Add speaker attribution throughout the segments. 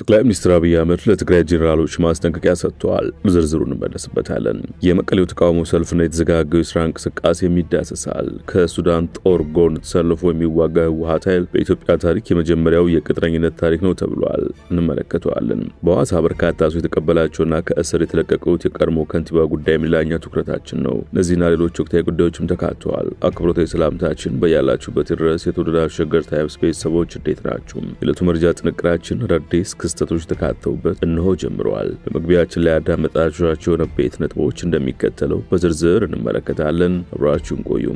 Speaker 1: ጠቅላይ ሚኒስትር አብይ አህመድ ለትግራይ ጄኔራሎች ማስጠንቀቂያ ሰጥተዋል። ዝርዝሩን እንመለስበታለን። የመቀሌው ተቃውሞ ሰልፍና የተዘጋጀው የሥራ እንቅስቃሴ የሚዳሰሳል። ከሱዳን ጦር ጎን ተሰልፎ የሚዋጋው ህወሓት ኃይል በኢትዮጵያ ታሪክ የመጀመሪያው የቅጥረኝነት ታሪክ ነው ተብሏል። እንመለከተዋለን። በሐዋሳ በርካታ ሰው የተቀበላቸውና ከእስር የተለቀቁት የቀድሞ ከንቲባ ጉዳይ ሌላኛው ትኩረታችን ነው። እነዚህና ሌሎች ወቅታዊ ጉዳዮችም ተካተዋል። አክብሮታዊ ሰላምታችን በያላችሁበት ድረስ የተወደዳችሁ ሸገር ታይምስ ቤተሰቦች እንዴት ናችሁ? የዕለቱ መረጃ ጥንቅራችን አዳዲስ ክስተቶች ተካተውበት እነሆ ጀምረዋል። በመግቢያችን ላይ ያዳመጣችኋቸውን አበይት ነጥቦች እንደሚከተለው በዝርዝር እንመለከታለን። አብራችሁን ቆዩ።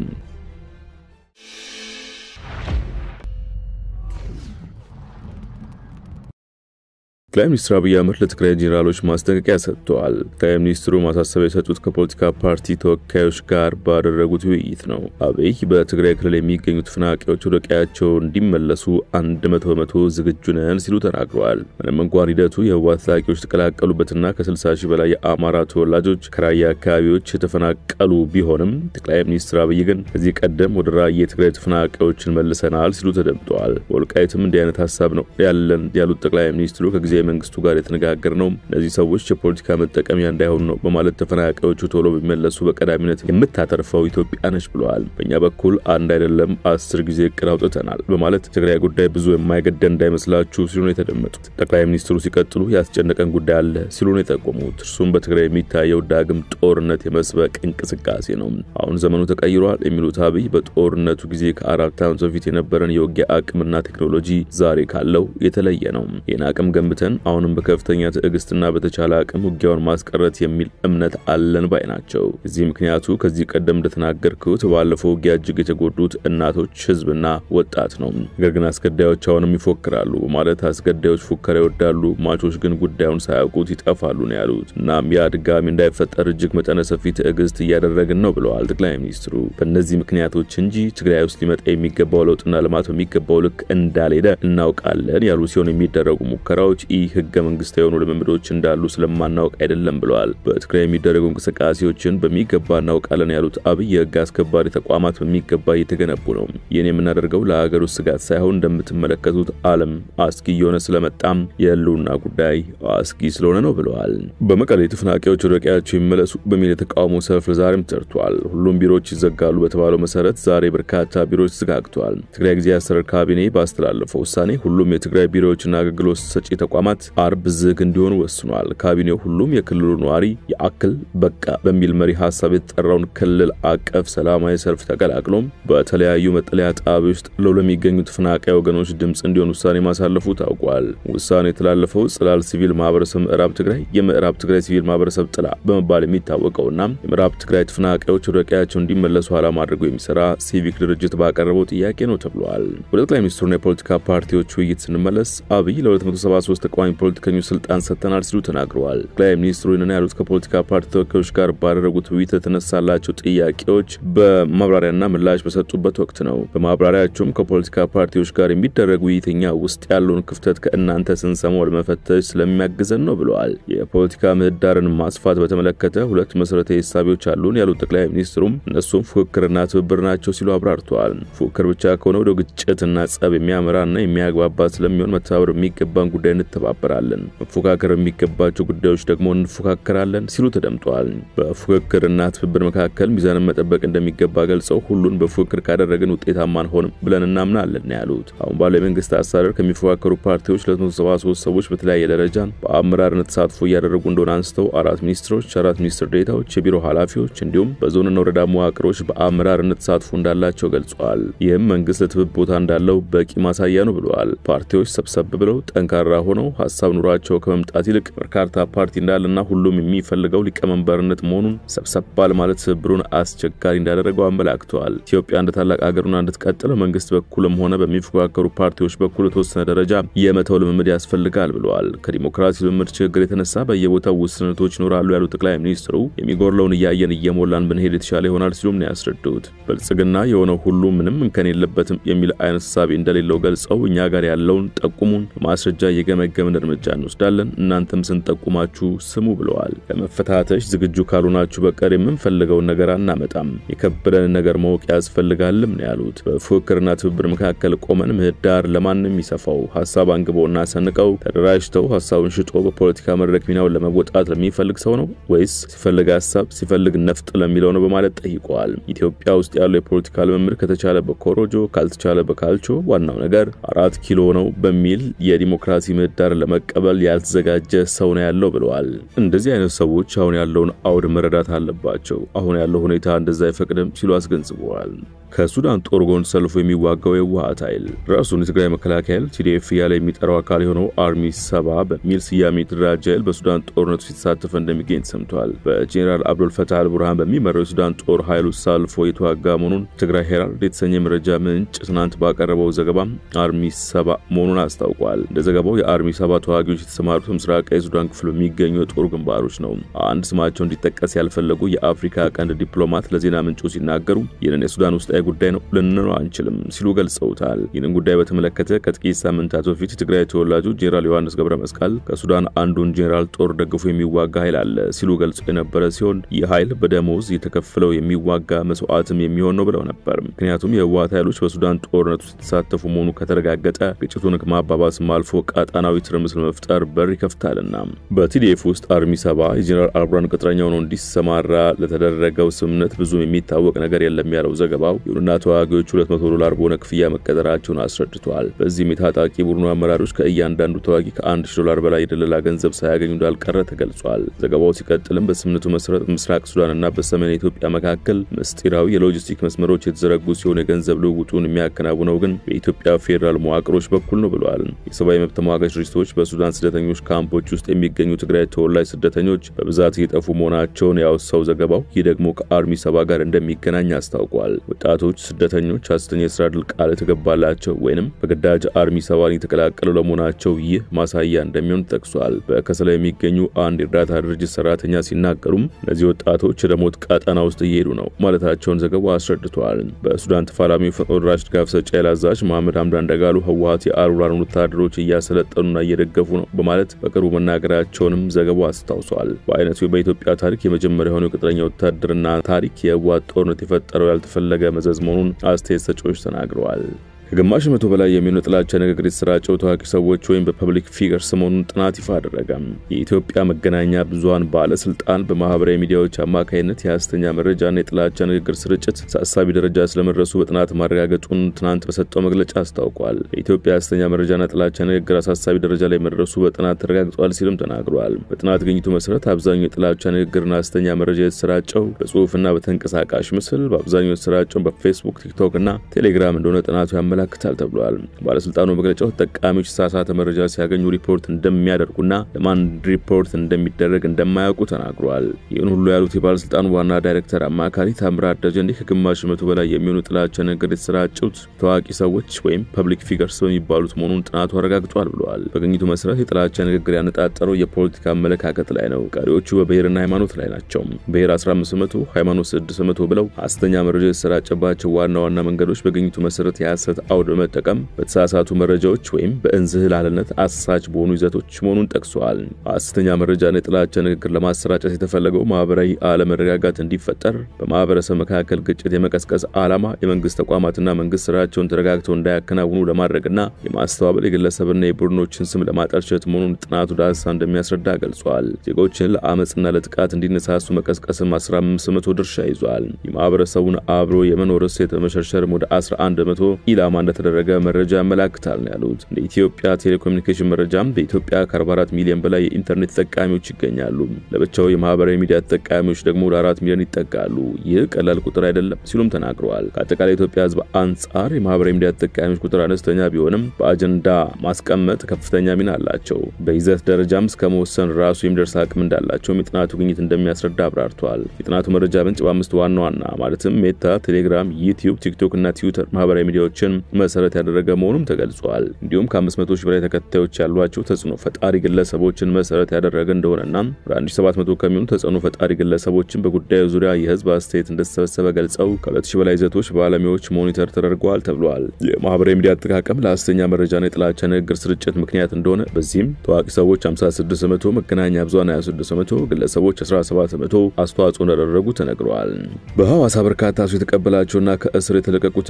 Speaker 1: ጠቅላይ ሚኒስትር አብይ አህመድ ለትግራይ ጄኔራሎች ማስጠንቀቂያ ሰጥተዋል። ጠቅላይ ሚኒስትሩ ማሳሰቢያ የሰጡት ከፖለቲካ ፓርቲ ተወካዮች ጋር ባደረጉት ውይይት ነው። አብይ በትግራይ ክልል የሚገኙ ተፈናቃዮች ወደ ቀያቸው እንዲመለሱ 100% ዝግጁ ነን ሲሉ ተናግረዋል። ምንም እንኳን ሂደቱ የህወሓት ታጣቂዎች ተቀላቀሉበትና ከ60 ሺህ በላይ የአማራ ተወላጆች ከራያ አካባቢዎች የተፈናቀሉ ቢሆንም ጠቅላይ ሚኒስትር አብይ ግን ከዚህ ቀደም ወደ ራያ የትግራይ ተፈናቃዮችን መልሰናል ሲሉ ተደምጠዋል። ወልቃይትም እንዲህ አይነት ሐሳብ ነው ያለን ያሉት ጠቅላይ ሚኒስትሩ ከጊዜ መንግስቱ ጋር የተነጋገር ነው እነዚህ ሰዎች የፖለቲካ መጠቀሚያ እንዳይሆኑ ነው በማለት ተፈናቃዮቹ ቶሎ በሚመለሱ በቀዳሚነት የምታተርፈው ኢትዮጵያ ነች ብለዋል። በእኛ በኩል አንድ አይደለም 10 ጊዜ እቅድ አውጥተናል በማለት ትግራይ ጉዳይ ብዙ የማይገደን እንዳይመስላችሁ ሲሉ ነው የተደመጡት። ጠቅላይ ሚኒስትሩ ሲቀጥሉ ያስጨነቀን ጉዳይ አለ ሲሉ ነው የጠቆሙት። እርሱም በትግራይ የሚታየው ዳግም ጦርነት የመስበቅ እንቅስቃሴ ነው። አሁን ዘመኑ ተቀይሯል የሚሉት አብይ በጦርነቱ ጊዜ ከ4 ዓመት በፊት የነበረን የውጊያ አቅምና ቴክኖሎጂ ዛሬ ካለው የተለየ ነው። ይህን አቅም ገንብተን አሁንም በከፍተኛ ትዕግስትና በተቻለ አቅም ውጊያውን ማስቀረት የሚል እምነት አለን ባይ ናቸው። እዚህ ምክንያቱ ከዚህ ቀደም እንደተናገርኩት ባለፈው ውጊያ እጅግ የተጎዱት እናቶች፣ ህዝብና ወጣት ነው። ነገር ግን አስገዳዮች አሁንም ይፎክራሉ ማለት አስገዳዮች ፉከራ ይወዳሉ፣ ማቾች ግን ጉዳዩን ሳያውቁት ይጠፋሉ ነው ያሉት። እናም ያ ድጋሚ እንዳይፈጠር እጅግ መጠነ ሰፊ ትዕግስት እያደረግን ነው ብለዋል ጠቅላይ ሚኒስትሩ። በእነዚህ ምክንያቶች እንጂ ትግራይ ውስጥ ሊመጣ የሚገባው ለውጥና ልማት በሚገባው ልክ እንዳልሄደ እናውቃለን ያሉ ሲሆን የሚደረጉ ሙከራዎች ህገ መንግስታዊ የሆኑ ልምምዶች እንዳሉ ስለማናውቅ አይደለም ብለዋል። በትግራይ የሚደረጉ እንቅስቃሴዎችን በሚገባ እናውቃለን ያሉት አብይ የህግ አስከባሪ ተቋማት በሚገባ እየተገነቡ ነው። ይህን የምናደርገው ለሀገር ውስጥ ስጋት ሳይሆን እንደምትመለከቱት ዓለም አስጊ የሆነ ስለመጣም የህልውና ጉዳይ አስጊ ስለሆነ ነው ብለዋል። በመቀሌ ተፈናቃዮች ወደ ቀያቸው ይመለሱ በሚል የተቃውሞ ሰልፍ ዛሬም ተርቷል። ሁሉም ቢሮዎች ይዘጋሉ በተባለው መሰረት ዛሬ በርካታ ቢሮዎች ተዘጋግተዋል። ትግራይ ጊዜያዊ አስተዳደር ካቢኔ ባስተላለፈው ውሳኔ ሁሉም የትግራይ ቢሮዎችና አገልግሎት ሰጪ ተቋማት አርብ ዝግ እንዲሆኑ ወስኗል። ካቢኔው ሁሉም የክልሉ ነዋሪ የአክል በቃ በሚል መሪ ሐሳብ የተጠራውን ክልል አቀፍ ሰላማዊ ሰልፍ ተቀላቅሎም በተለያዩ መጠለያ ጣቢያዎች ለሚገኙ ተፈናቃይ ወገኖች ድምጽ እንዲሆን ውሳኔ ማሳለፉ ታውቋል። ውሳኔው የተላለፈው ጽላል ሲቪል ማህበረሰብ ምዕራብ ትግራይ የምዕራብ ትግራይ ሲቪል ማህበረሰብ ጥላ በመባል የሚታወቀውና የምዕራብ ትግራይ ተፈናቃዮች ወደ ቀያቸው እንዲመለሱ ዓላማ አድርጎ የሚሰራ ሲቪክ ድርጅት ባቀረበው ጥያቄ ነው ተብሏል። ወደ ጠቅላይ ሚኒስትሩና የፖለቲካ ፓርቲዎች ውይይት ስንመለስ አብይ ለ273 ተቃዋሚ ፖለቲከኞች ስልጣን ሰጥተናል ሲሉ ተናግረዋል። ጠቅላይ ሚኒስትሩ ይህንን ያሉት ከፖለቲካ ፓርቲ ተወካዮች ጋር ባደረጉት ውይይት የተነሳላቸው ጥያቄዎች በማብራሪያና ምላሽ በሰጡበት ወቅት ነው። በማብራሪያቸውም ከፖለቲካ ፓርቲዎች ጋር የሚደረግ ውይይተኛ ውስጥ ያለውን ክፍተት ከእናንተ ስንሰማው ለመፈተሽ ስለሚያግዘን ነው ብለዋል። የፖለቲካ ምህዳርን ማስፋት በተመለከተ ሁለት መሰረታዊ ሐሳቦች አሉን ያሉት ጠቅላይ ሚኒስትሩም እነሱም ፉክክርና ትብብር ናቸው ሲሉ አብራርተዋል። ፉክክር ብቻ ከሆነ ወደ ግጭትና ጸብ የሚያመራና የሚያግባባ ስለሚሆን መተባበር የሚገባን ጉዳይ እንተባበራለን፣ መፎካከር የሚገባቸው ጉዳዮች ደግሞ እንፎካከራለን ሲሉ ተደምጠዋል። በፉክክርና ትብብር መካከል ሚዛንን መጠበቅ እንደሚገባ ገልጸው ሁሉን በፉክክር ካደረግን ውጤታማ እንሆንም ብለን እናምናለን ያሉት። አሁን ባለው የመንግስት አሰራር ከሚፎካከሩ ፓርቲዎች 273 ሰዎች በተለያየ ደረጃ በአመራርነት ተሳትፎ እያደረጉ እንደሆነ አንስተው 4 ሚኒስትሮች፣ 4 ሚኒስትር ዴታዎች፣ የቢሮ ኃላፊዎች እንዲሁም በዞንና ወረዳ መዋቅሮች በአመራርነት ተሳትፎ እንዳላቸው ገልጸዋል። ይህም መንግስት ለትብብር ቦታ እንዳለው በቂ ማሳያ ነው ብለዋል። ፓርቲዎች ሰብሰብ ብለው ጠንካራ ሆነው ሐሳብ ኑሯቸው ከመምጣት ይልቅ በርካታ ፓርቲ እንዳለና ሁሉም የሚፈልገው ሊቀመንበርነት መሆኑን ሰብሰብ ባለ ማለት ትብብሩን አስቸጋሪ እንዳደረገው አመላክተዋል። ኢትዮጵያ እንደ ታላቅ ሀገርና እንድትቀጥል መንግስት በኩልም ሆነ በሚፎካከሩ ፓርቲዎች በኩል የተወሰነ ደረጃ የመተው ልምምድ ያስፈልጋል ብለዋል። ከዲሞክራሲ ልምምድ ችግር የተነሳ በየቦታው ውስንነቶች ይኖራሉ ያሉት ጠቅላይ ሚኒስትሩ የሚጎርለውን እያየን እየሞላን ብንሄድ የተሻለ ይሆናል ሲሉም ነው ያስረዱት። ብልጽግና የሆነው ሁሉ ምንም እንከን የለበትም የሚል አይነት ሐሳብ እንደሌለው ገልጸው እኛ ጋር ያለውን ጠቁሙን ማስረጃ እየገመገምን ምን እርምጃ እንወስዳለን እናንተም ስንጠቁማችሁ ስሙ ብለዋል። ለመፈታተሽ ዝግጁ ካልሆናችሁ በቀር የምንፈልገውን ነገር አናመጣም የከበደን ነገር ማወቅ ያስፈልጋልም ነው ያሉት። በፉክክርና ትብብር መካከል ቆመን ምህዳር ለማንም ይሰፋው ሐሳብ አንግቦና ሰንቀው ተደራጅተው ሐሳቡን ሽጦ በፖለቲካ መድረክ ሚናውን ለመወጣት ለሚፈልግ ሰው ነው ወይስ ሲፈልግ ሐሳብ ሲፈልግ ነፍጥ ለሚለው ነው በማለት ጠይቀዋል። ኢትዮጵያ ውስጥ ያለው የፖለቲካ ልምምድ ከተቻለ በኮሮጆ ካልተቻለ በካልቾ ዋናው ነገር 4 ኪሎ ነው በሚል የዲሞክራሲ ምህዳር ለመቀበል ያልተዘጋጀ ሰው ነው ያለው ብለዋል። እንደዚህ አይነት ሰዎች አሁን ያለውን አውድ መረዳት አለባቸው። አሁን ያለው ሁኔታ እንደዛ አይፈቅድም ሲሉ አስገንዝበዋል። ከሱዳን ጦር ጎን ሰልፎ የሚዋጋው የህወሓት ኃይል ራሱን የትግራይ መከላከያ TDF ያለ የሚጠራው አካል የሆነው አርሚ 7 በሚል ስያሜ የተደራጀ ኃይል በሱዳን ጦርነት ሲሳተፍ እንደሚገኝ ሰምቷል። በጄኔራል አብዱል ፈታህ አልቡርሃን በሚመራው የሱዳን ጦር ኃይል ሰልፎ የተዋጋ መሆኑን ትግራይ ሄራልድ የተሰኘ መረጃ ምንጭ ትናንት ባቀረበው ዘገባ አርሚ 7 መሆኑን አስታውቋል። እንደ ዘገባው የአርሚ 7 ተዋጊዎች የተሰማሩት ምስራቅ የሱዳን ክፍል በሚገኙ የጦር ግንባሮች ነው። አንድ ስማቸው እንዲጠቀስ ያልፈለጉ የአፍሪካ ቀንድ ዲፕሎማት ለዜና ምንጩ ሲናገሩ ይህንን የሱዳን ውስጥ ጉዳይ ነው ልንለው አንችልም ሲሉ ገልጸውታል። ይህንን ጉዳይ በተመለከተ ከጥቂት ሳምንታት በፊት ትግራይ ተወላጁ ጄኔራል ዮሐንስ ገብረመስቀል ከሱዳን አንዱን ጄኔራል ጦር ደግፎ የሚዋጋ ኃይል አለ ሲሉ ገልጸው የነበረ ሲሆን ይህ ኃይል በደሞዝ የተከፈለው የሚዋጋ መስዋዕትም የሚሆን ነው ብለው ነበር። ምክንያቱም የህወሓት ኃይሎች በሱዳን ጦርነት ውስጥ ተሳተፉ መሆኑ ከተረጋገጠ ግጭቱን ከማባባስም አልፎ ቀጣናዊ ትርምስ ለመፍጠር በር ይከፍታልና በቲዲኤፍ ውስጥ አርሚ 7 የጄኔራል አልቡርሃን ቅጥረኛው ነው እንዲሰማራ ለተደረገው ስምምነት ብዙም የሚታወቅ ነገር የለም ያለው ዘገባው ይሁንና ተዋጊዎቹ $200 በሆነ ክፍያ መቀጠራቸውን አስረድቷል። በዚህም የታጣቂ ቡድኑ አመራሮች ከእያንዳንዱ ተዋጊ $1000 በላይ የደለላ ገንዘብ ሳያገኙ እንዳልቀረ ተገልጿል። ዘገባው ሲቀጥልም በስምምነቱ መሰረት ምስራቅ ሱዳንና በሰሜን ኢትዮጵያ መካከል ምስጢራዊ የሎጂስቲክ መስመሮች የተዘረጉ ሲሆን የገንዘብ ልውውጡን የሚያከናውነው ግን በኢትዮጵያ ፌደራል መዋቅሮች በኩል ነው ብለዋል። የሰብአዊ መብት ተሟጋች ድርጅቶች በሱዳን ስደተኞች ካምፖች ውስጥ የሚገኙ ትግራይ ተወላጅ ስደተኞች በብዛት እየጠፉ መሆናቸውን ያወሳው ዘገባው ይህ ደግሞ ከአርሚ 7 ጋር እንደሚገናኝ አስታውቋል። ወጣቶች ስደተኞች ሐሰተኛ የሥራ ዕድል ቃል የተገባላቸው ወይንም በግዳጅ አርሚ 7 የተቀላቀሉ ለመሆናቸው ይህ ማሳያ እንደሚሆን ጠቅሷል። በከሰላ የሚገኙ አንድ የእርዳታ ድርጅት ሰራተኛ ሲናገሩም እነዚህ ወጣቶች ወደ ሞት ቀጠና ውስጥ እየሄዱ ነው ማለታቸውን ዘገባው አስረድቷል። በሱዳን ተፋላሚ ፈጥኖ ደራሽ ድጋፍ ሰጪ ኃይል አዛዥ መሐመድ ሐምዳን ደጋሎ ህወሓት የአልቡርሃን ወታደሮች እያሰለጠኑና እየደገፉ ነው በማለት በቅርቡ መናገራቸውንም ዘገባው አስታውሷል። በአይነቱ በኢትዮጵያ ታሪክ የመጀመሪያው የሆነው ቅጥረኛ ወታደርና ታሪክ የህወሓት ጦርነት የፈጠረው ያልተፈለገ መዘዝ መሆኑን አስተያየት ሰጪዎች ተናግረዋል። ከግማሽ መቶ በላይ የሚሆኑ ጥላቻ ንግግር የተሰራጨው ታዋቂ ሰዎች ወይም በፐብሊክ ፊገር ሰሞኑን ጥናት ይፋ አደረገ። የኢትዮጵያ መገናኛ ብዙሃን ባለስልጣን በማህበራዊ ሚዲያዎች አማካይነት የሐሰተኛ መረጃና የጥላቻ ንግግር ስርጭት አሳሳቢ ደረጃ ስለመድረሱ በጥናት ማረጋገጡን ትናንት በሰጠው መግለጫ አስታውቋል። የኢትዮጵያ ሐሰተኛ መረጃና ጥላቻ ንግግር አሳሳቢ ደረጃ ላይ መድረሱ በጥናት ተረጋግጧል ሲልም ተናግሯል። በጥናት ግኝቱ መሰረት አብዛኛው የጥላቻ ንግግርና ሐሰተኛ መረጃ የተሰራጨው በጽሁፍና በተንቀሳቃሽ ምስል በአብዛኛው የተሰራጨው በፌስቡክ፣ ቲክቶክ እና ቴሌግራም እንደሆነ ጥናቱ ያመለክታል ተብሏል። ባለስልጣኑ መግለጫው ተጠቃሚዎች ተሳሳተ መረጃ ሲያገኙ ሪፖርት እንደሚያደርጉና ለማን ሪፖርት እንደሚደረግ እንደማያውቁ ተናግሯል። ይህን ሁሉ ያሉት የባለስልጣኑ ዋና ዳይሬክተር አማካሪ ታምራት ደጀኔ ከግማሽ መቶ በላይ የሚሆኑ ጥላቻ ንግግር የተሰራጩት ታዋቂ ሰዎች ወይም ፐብሊክ ፊገርስ በሚባሉት መሆኑን ጥናቱ አረጋግጧል ብለዋል። በግኝቱ መሰረት የጥላቻ ንግግር ያነጣጠረው የፖለቲካ አመለካከት ላይ ነው። ቀሪዎቹ በብሔርና ሃይማኖት ላይ ናቸው። ብሔር 15%፣ ሃይማኖት 6% ብለው ሐሰተኛ መረጃ የተሰራጨባቸው ዋና ዋና መንገዶች በግኝቱ መሰረት የሐሰት አውድ በመጠቀም በተሳሳቱ መረጃዎች ወይም በእንዝህላልነት አሳች በሆኑ ይዘቶች መሆኑን ጠቅሷል። ሐሰተኛ መረጃና የጥላቻ ንግግር ለማሰራጨት የተፈለገው ማህበራዊ አለመረጋጋት እንዲፈጠር በማህበረሰብ መካከል ግጭት የመቀስቀስ ዓላማ የመንግስት ተቋማትና መንግስት ስራቸውን ተረጋግተው እንዳያከናውኑ ለማድረግና የማስተባበል የግለሰብና የቡድኖችን ስም ለማጠልሸት መሆኑን ጥናቱ ዳሰሳ እንደሚያስረዳ ገልጿል። ዜጎችን ለአመጽና ለጥቃት እንዲነሳሱ መቀስቀስም 15% ድርሻ ይዟል። የማህበረሰቡን አብሮ የመኖር እሴት መሸርሸርም ወደ 11% ኢላማ እንደተደረገ መረጃ ያመለክታል ነው ያሉት። እንደ ኢትዮጵያ ቴሌኮሙኒኬሽን መረጃም በኢትዮጵያ ከ44 ሚሊዮን በላይ የኢንተርኔት ተጠቃሚዎች ይገኛሉ። ለብቻው የማህበራዊ ሚዲያ ተጠቃሚዎች ደግሞ ወደ 4 ሚሊዮን ይጠጋሉ። ይህ ቀላል ቁጥር አይደለም ሲሉም ተናግረዋል። ከአጠቃላይ ኢትዮጵያ ህዝብ አንጻር የማህበራዊ ሚዲያ ተጠቃሚዎች ቁጥር አነስተኛ ቢሆንም በአጀንዳ ማስቀመጥ ከፍተኛ ሚና አላቸው። በይዘት ደረጃም እስከ መወሰን ራሱ የሚደርስ አቅም እንዳላቸው የጥናቱ ግኝት እንደሚያስረዳ አብራርቷል። የጥናቱ መረጃ ምንጭ በአምስት ዋና ማለትም ሜታ፣ ቴሌግራም፣ ዩቲዩብ፣ ቲክቶክ እና ትዊተር ማህበራዊ ሚዲያዎችን መሰረት ያደረገ መሆኑም ተገልጿል። እንዲሁም ከ500 ሺህ በላይ ተከታዮች ያሏቸው ተጽዕኖ ፈጣሪ ግለሰቦችን መሰረት ያደረገ እንደሆነና 1700 ከሚሆኑ ተጽዕኖ ፈጣሪ ግለሰቦችን በጉዳዩ ዙሪያ የህዝብ አስተያየት እንደተሰበሰበ ገልጸው ከ2000 በላይ ይዘቶች በባለሙያዎች ሞኒተር ተደርገዋል ተብሏል። የማህበራዊ ሚዲያ አጠቃቀም ለሐሰተኛ መረጃና የጥላቻ ንግግር ስርጭት ምክንያት እንደሆነ በዚህም ታዋቂ ሰዎች 56%፣ መገናኛ ብዙሃን 26%፣ ግለሰቦች 17% አስተዋጽኦ እንዳደረጉ ተነግሯል። በሐዋሳ በርካታ ሰው የተቀበላቸውና ከእስር የተለቀቁት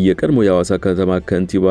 Speaker 1: የቀድሞ የሐዋሳ ከተማ ከንቲባ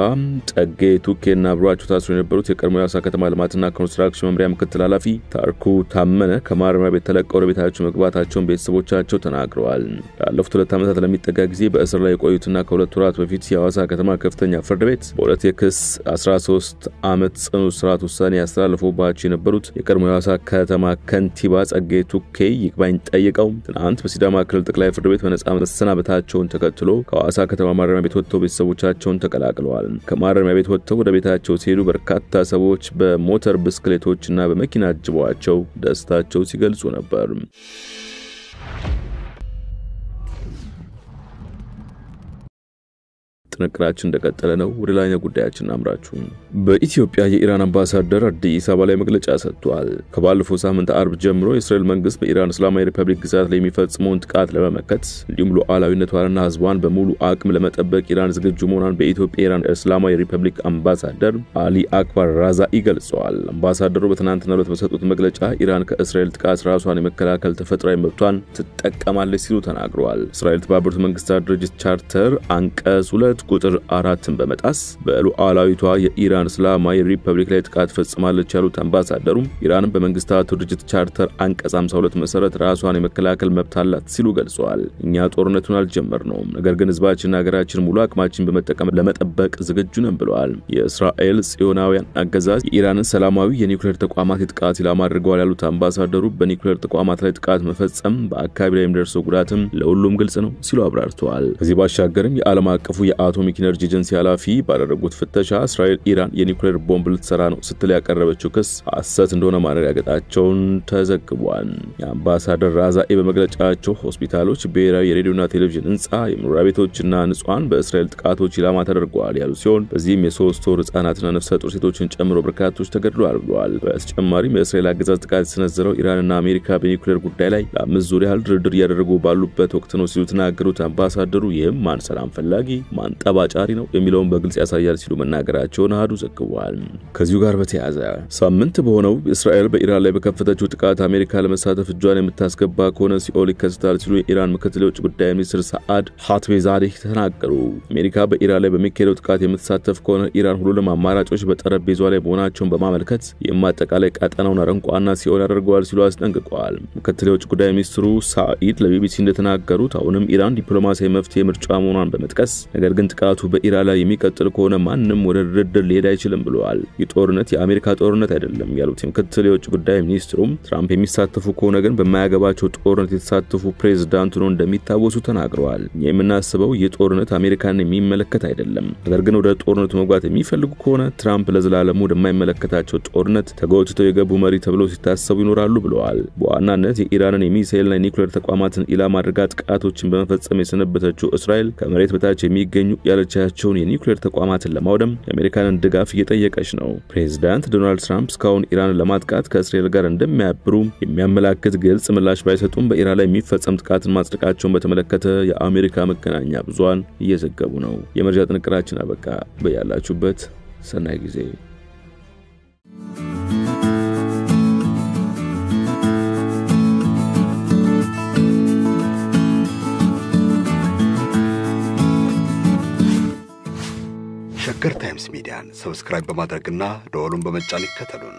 Speaker 1: ጸጌ ቱኬና አብሯቸው ታስሮ የነበሩት የቀድሞ የሐዋሳ ከተማ ልማትና ኮንስትራክሽን መምሪያ ምክትል ኃላፊ ታርኩ ታመነ ከማረሚያ ቤት ተለቀው ወደ ቤታቸው መግባታቸውን ቤተሰቦቻቸው ተናግረዋል። ላለፉት 2 ዓመታት ለሚጠጋ ጊዜ በእስር ላይ የቆዩትና ከ2 ወራት በፊት የሐዋሳ ከተማ ከፍተኛ ፍርድ ቤት በሁለት የክስ 13 ዓመት ጽኑ እስራት ውሳኔ ያስተላለፈባቸው የነበሩት የቀድሞ የሐዋሳ ከተማ ከንቲባ ጸጌ ቱኬ ይግባኝ ጠይቀው ትናንት በሲዳማ ክልል ጠቅላይ ፍርድ ቤት በነጻ መሰናበታቸውን ተከትሎ ከሐዋሳ ከተማ ማረሚያ ቤት ወጥተው ቤተሰቦቻቸውን ተቀላቅለዋል። ከማረሚያ ቤት ወጥተው ወደ ቤታቸው ሲሄዱ በርካታ ሰዎች በሞተር ብስክሌቶችና በመኪና አጅበዋቸው ደስታቸው ሲገልጹ ነበር። ጥንቅራችን እንደቀጠለ ነው። ወደ ላይኛው ጉዳያችን አምራችሁ በኢትዮጵያ የኢራን አምባሳደር አዲስ አበባ ላይ መግለጫ ሰጥቷል። ከባለፈው ሳምንት አርብ ጀምሮ የእስራኤል መንግስት በኢራን እስላማዊ ሪፐብሊክ ግዛት ላይ የሚፈጽመውን ጥቃት ለመመከት እንዲሁም ሉዓላዊነቷንና ህዝቧን በሙሉ አቅም ለመጠበቅ ኢራን ዝግጁ መሆኗን በኢትዮጵያ የኢራን እስላማዊ ሪፐብሊክ አምባሳደር አሊ አክበር ራዛኢ ገልጸዋል። አምባሳደሩ በትናንትናው ዕለት በሰጡት መግለጫ ኢራን ከእስራኤል ጥቃት ራሷን የመከላከል ተፈጥሯዊ መብቷን ትጠቀማለች ሲሉ ተናግረዋል። እስራኤል የተባበሩት መንግስታት ድርጅት ቻርተር አንቀጽ 2 ቁጥር 4ን በመጣስ በሉዓላዊቷ የኢራን እስላማዊ ሪፐብሊክ ላይ ጥቃት ፈጽማለች ያሉት አምባሳደሩ ኢራን በመንግስታቱ ድርጅት ቻርተር አንቀጽ 52 መሰረት ራሷን የመከላከል መብት አላት ሲሉ ገልጸዋል። እኛ ጦርነቱን አልጀመርነውም፣ ነገር ግን ህዝባችንና ሀገራችን ሙሉ አቅማችን በመጠቀም ለመጠበቅ ዝግጁ ነን ብለዋል። የእስራኤል ጽዮናውያን አገዛዝ የኢራንን ሰላማዊ የኒውክሌር ተቋማት ጥቃት ኢላማ አድርገዋል ያሉት አምባሳደሩ በኒውክሌር ተቋማት ላይ ጥቃት መፈጸም በአካባቢ ላይ የሚደርሰው ጉዳትም ለሁሉም ግልጽ ነው ሲሉ አብራርተዋል። ከዚህ ባሻገርም የዓለም አቀፉ የአቶሚክ ኢነርጂ ኤጀንሲ ኃላፊ ባደረጉት ፍተሻ እስራኤል ኢራን የኒውክሌር ቦምብ ልትሰራ ነው ስትል ያቀረበችው ክስ ሐሰት እንደሆነ ማረጋገጣቸውን ተዘግቧል። የአምባሳደር ራዛኢ በመግለጫቸው ሆስፒታሎች፣ ብሔራዊ የሬዲዮና ቴሌቪዥን ህንጻ፣ የመኖሪያ ቤቶችና ንጹሃን በእስራኤል ጥቃቶች ኢላማ ተደርገዋል ያሉ ሲሆን በዚህም የ3 ወር ህጻናትና ነፍሰ ጡር ሴቶችን ጨምሮ በርካቶች ተገድለዋል ብለዋል። በተጨማሪም የእስራኤል አገዛዝ ጥቃት የሰነዘረው ኢራንና አሜሪካ በኒውክሌር ጉዳይ ላይ ለ5 ዙር ያህል ድርድር እያደረጉ ባሉበት ወቅት ነው ሲሉ ተናገሩት። አምባሳደሩ ይህም ማን ሰላም ፈላጊ ማን ጠባጫሪ ነው የሚለውን በግልጽ ያሳያል ሲሉ መናገራቸውን አሃዱ ዘግቧል። ከዚሁ ጋር በተያያዘ ሳምንት በሆነው እስራኤል በኢራን ላይ በከፈተችው ጥቃት አሜሪካ ለመሳተፍ እጇን የምታስገባ ከሆነ ሲኦል ይከሰታል ሲሉ የኢራን ምክትል የውጭ ጉዳይ ሚኒስትር ሰዓድ ኻትቤዛዴህ ተናገሩ። አሜሪካ በኢራን ላይ በሚካሄደው ጥቃት የምትሳተፍ ከሆነ ኢራን ሁሉንም አማራጮች በጠረጴዛው ላይ መሆናቸውን በማመልከት የማጠቃላይ ቀጠናውን አረንቋና ሲኦል ያደርገዋል ሲሉ አስጠንቅቀዋል። ምክትል የውጭ ጉዳይ ሚኒስትሩ ሳኢድ ለቢቢሲ እንደተናገሩት አሁንም ኢራን ዲፕሎማሲያዊ መፍትሄ ምርጫ መሆኗን በመጥቀስ ነገር ግን ጥቃቱ በኢራን ላይ የሚቀጥል ከሆነ ማንንም ወደ ድርድር ሊሄድ አይችልም ብለዋል። የጦርነት የአሜሪካ ጦርነት አይደለም ያሉት ምክትል የውጭ ጉዳይ ሚኒስትሩም ትራምፕ የሚሳተፉ ከሆነ ግን በማያገባቸው ጦርነት የተሳተፉ ፕሬዝዳንት ነው እንደሚታወሱ ተናግረዋል። የምናስበው የጦርነት አሜሪካን የሚመለከት አይደለም፣ ነገር ግን ወደ ጦርነቱ መግባት የሚፈልጉ ከሆነ ትራምፕ ለዘላለሙ ወደማይመለከታቸው ጦርነት ተጎትተው የገቡ መሪ ተብለው ሲታሰቡ ይኖራሉ ብለዋል። በዋናነት የኢራንን የሚሳኤልና የኒውክሌር ተቋማትን ኢላማ አድርጋ ጥቃቶችን በመፈጸም የሰነበተችው እስራኤል ከመሬት በታች የሚገኙ ያለቻቸውን የኒውክሌር ተቋማትን ለማውደም የአሜሪካንን ድጋፍ እየጠየቀች ነው። ፕሬዝዳንት ዶናልድ ትራምፕ እስካሁን ኢራንን ለማጥቃት ከእስራኤል ጋር እንደሚያብሩ የሚያመላክት ግልጽ ምላሽ ባይሰጡም በኢራን ላይ የሚፈጸም ጥቃትን ማጽደቃቸውን በተመለከተ የአሜሪካ መገናኛ ብዙሃን እየዘገቡ ነው። የመረጃ ጥንቅራችን አበቃ። በያላችሁበት ሰናይ ጊዜ።
Speaker 2: ሸገር ታይምስ ሚዲያን ሰብስክራይብ በማድረግና ደወሉን በመጫን ይከተሉን።